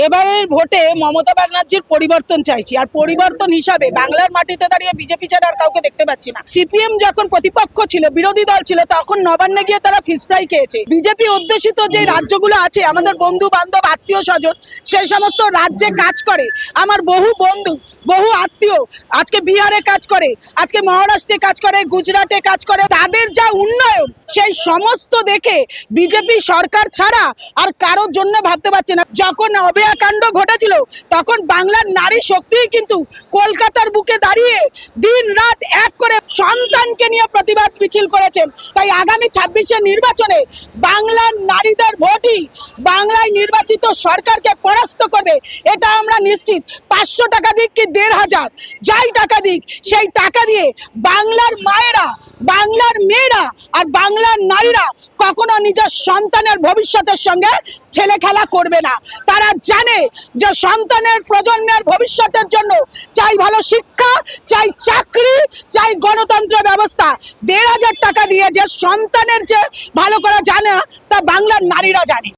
এবারের ভোটে মমতা ব্যানার্জির পরিবর্তন চাইছি, আর পরিবর্তন হিসাবে বাংলার মাটিতে দাঁড়িয়ে বিজেপি ছাড়া আর কাউকে দেখতে পাচ্ছি না। সিপিএম যখন প্রতিপক্ষ ছিল, বিরোধী দল ছিল, তখন নবান্নে গিয়ে তারা ফিশ ফ্রাই খেয়েছে। বিজেপি অধ্যুষিত যে রাজ্যগুলো আছে, আমাদের বন্ধু বান্ধব আত্মীয় স্বজন সেই সমস্ত রাজ্যে কাজ করে। আমার বহু বন্ধু, বহু আত্মীয় আজকে বিহারে কাজ করে, আজকে মহারাষ্ট্রে কাজ করে, গুজরাটে কাজ করে। তাদের যা উন্নয়ন সেই সমস্ত দেখে বিজেপি সরকার ছাড়া আর কারোর জন্য ভাবতে পারছে না। যখন অভয়া কাণ্ড ঘটেছিল তখন বাংলার নারী শক্তি কিন্তু কলকাতার বুকে দাঁড়িয়ে দিন রাত এক করে সন্তানকে নিয়ে প্রতিবাদ মিছিল করেছেন। তাই আগামী 26-এর নির্বাচনে বাংলার নারীদের ভোটই বাংলায় নির্বাচিত সরকারকে পরাস্ত করবে, এটা আমরা নিশ্চিত। 500 টাকা দিক কি 1500, যাই টাকা দিক সেই টাকা দিয়ে বাংলার মায়েরা, বাংলার মেয়েরা আর বাংলার নারীরা কখনো নিজের সন্তানের ভবিষ্যতের সঙ্গে ছেলে খেলা করবে না। তারা জানে যে সন্তানের প্রজন্মের ভবিষ্যতের জন্য চাই ভালো শিক্ষা, চাই চাকরি, চাই গণতন্ত্র ব্যবস্থা। 1500 টাকা দিয়ে যে সন্তানের যে ভালো করা জানে তা বাংলার নারীরা জানে।